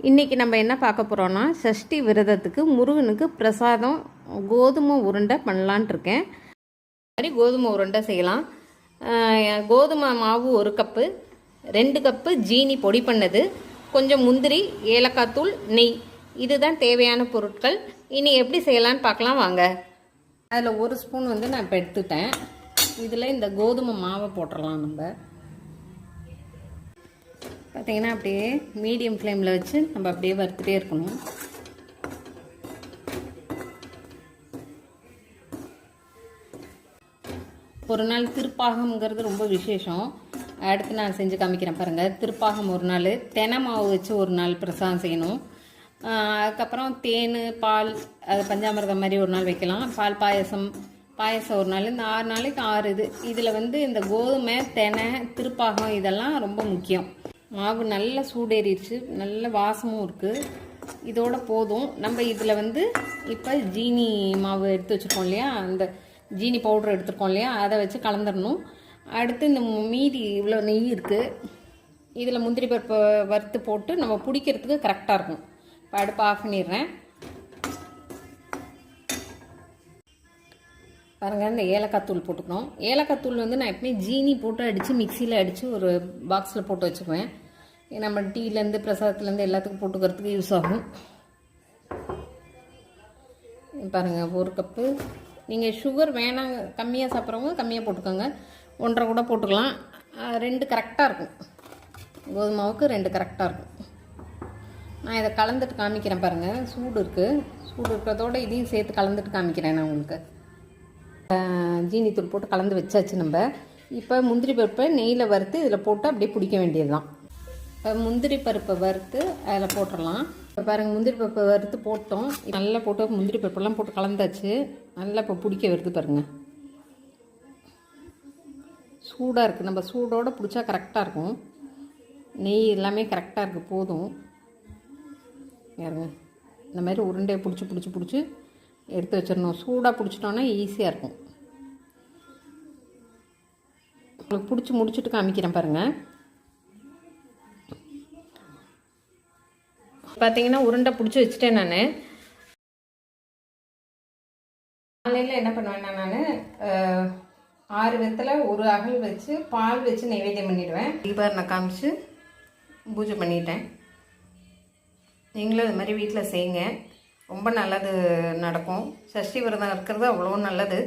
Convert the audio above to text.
இன்றைக்கி நம்ம என்ன பார்க்க போகிறோன்னா சஷ்டி விரதத்துக்கு முருகனுக்கு பிரசாதம் கோதுமை உருண்டை பண்ணலான்ட்டு இருக்கேன். மாதிரி கோதுமை உருண்டை செய்யலாம். கோதுமை மாவு 1 கப்பு, 2 கப்பு ஜீனி பொடி பண்ணது, கொஞ்சம் முந்திரி, ஏலக்காய் தூள், நெய், இதுதான் தேவையான பொருட்கள். இனி எப்படி செய்யலான்னு பார்க்கலாம் வாங்க. அதில் 1 ஸ்பூன் நான் இப்போ எடுத்துட்டேன். இதில் இந்த கோதுமை மாவை போட்டுடலாம். நம்ம பார்த்திங்கன்னா அப்படியே மீடியம் ஃப்ளேமில் வச்சு நம்ம அப்படியே வறுத்துட்டே இருக்கணும். ஒரு நாள் திருப்பாகம்ங்கிறது ரொம்ப விசேஷம். அடுத்து நான் செஞ்சு காமிக்கிறேன் பாருங்கள். திருப்பாகம் ஒரு நாள், தெனை மாவு வச்சு ஒரு நாள் பிரசாதம் செய்யணும். அதுக்கப்புறம் தேன், பால், அது பஞ்சாமிர்தம் மாதிரி ஒரு நாள் வைக்கலாம். பால் பாயசம் ஒரு நாள். இந்த 6 நாளைக்கு 6 இதில் இந்த கோதுமை, தெனை, திருப்பாகம் இதெல்லாம் ரொம்ப முக்கியம். மாவு நல்லா சூடேறிடுச்சு, நல்ல வாசமும் இருக்குது. இதோட போதும். நம்ம இதில் இப்போ ஜீனி மாவு எடுத்து வச்சுருக்கோம் இல்லையா, அந்த ஜீனி பவுடர் எடுத்துருக்கோம் இல்லையா, அதை வச்சு கலந்துடணும். அடுத்து இந்த மீதி இவ்வளோ நெய் இருக்குது, இதில் முந்திரி பருப்பு வறுத்து போட்டு நம்ம பிடிக்கிறதுக்கு கரெக்டாக இருக்கும். இப்போ அடுப்பு ஆஃப் பண்ணிடுறேன். பாருங்கள், இந்த ஏலக்காய் தூள் போட்டுக்கணும். ஏலக்காய் தூள் நான் எப்பவுமே ஜீனி போட்டு அடித்து மிக்சியில் அடித்து ஒரு பாக்ஸில் போட்டு வச்சுக்குவேன். நம்ம டீலேருந்து பிரசாதத்துலேருந்து எல்லாத்துக்கும் போட்டுக்கிறதுக்கு யூஸ் ஆகும். பாருங்கள், 1 கப்பு. நீங்கள் சுகர் வேணாங்க, கம்மியாக சாப்பிட்றவங்க கம்மியாக போட்டுக்கோங்க. 1.5 கூட போட்டுக்கலாம். 2 கரெக்டாக இருக்கும். கோதுமாவுக்கு 2 கரெக்டாக இருக்கும். நான் இதை கலந்துட்டு காமிக்கிறேன் பாருங்கள். சூடு இருக்கிறதோட இதையும் சேர்த்து கலந்துட்டு காமிக்கிறேன் நான் உங்களுக்கு. ஜீனி தூள் போட்டு கலந்து வச்சாச்சு. நம்ம இப்போ முந்திரி பருப்பை நெய்யில் வறுத்து இதில் போட்டு அப்படியே பிடிக்க வேண்டியது தான். இப்போ முந்திரி பருப்பை வறுத்து அதில் போட்டுடலாம். இப்போ பாருங்கள், முந்திரி பருப்பை வறுத்து போட்டோம். நல்லா போட்டு முந்திரி பருப்பெல்லாம் போட்டு கலந்தாச்சு. நல்லா இப்போ பிடிக்க வருது பாருங்கள். சூடாக இருக்குது. நம்ம சூடோடு பிடிச்சா கரெக்டாக இருக்கும். நெய் எல்லாமே கரெக்டாக இருக்குது. போதும். பாருங்க, இந்த மாதிரி உருண்டையை பிடிச்சி எடுத்து வச்சிடணும். சூடாக பிடிச்சிட்டோன்னா ஈஸியாக இருக்கும். உங்களுக்கு பிடிச்சி முடிச்சுட்டு காமிக்கிறேன் பாருங்கள். பார்த்தீங்கன்னா உருண்டை பிடிச்சி வச்சுட்டேன். நான் காலையில் என்ன பண்ணுவேன்னா, நான் 6 வெத்தலை 1 அகல் வச்சு பால் வச்சு நைவேத்தியம் பண்ணிவிடுவேன். தீபாவளி நான் காமிச்சு பூஜை பண்ணிட்டேன். நீங்களும் இது மாதிரி வீட்டில் செய்யுங்க. ரொம்ப நல்லது நடக்கும். சஷ்டி விரதம் இருக்கிறது அவ்வளோ நல்லது.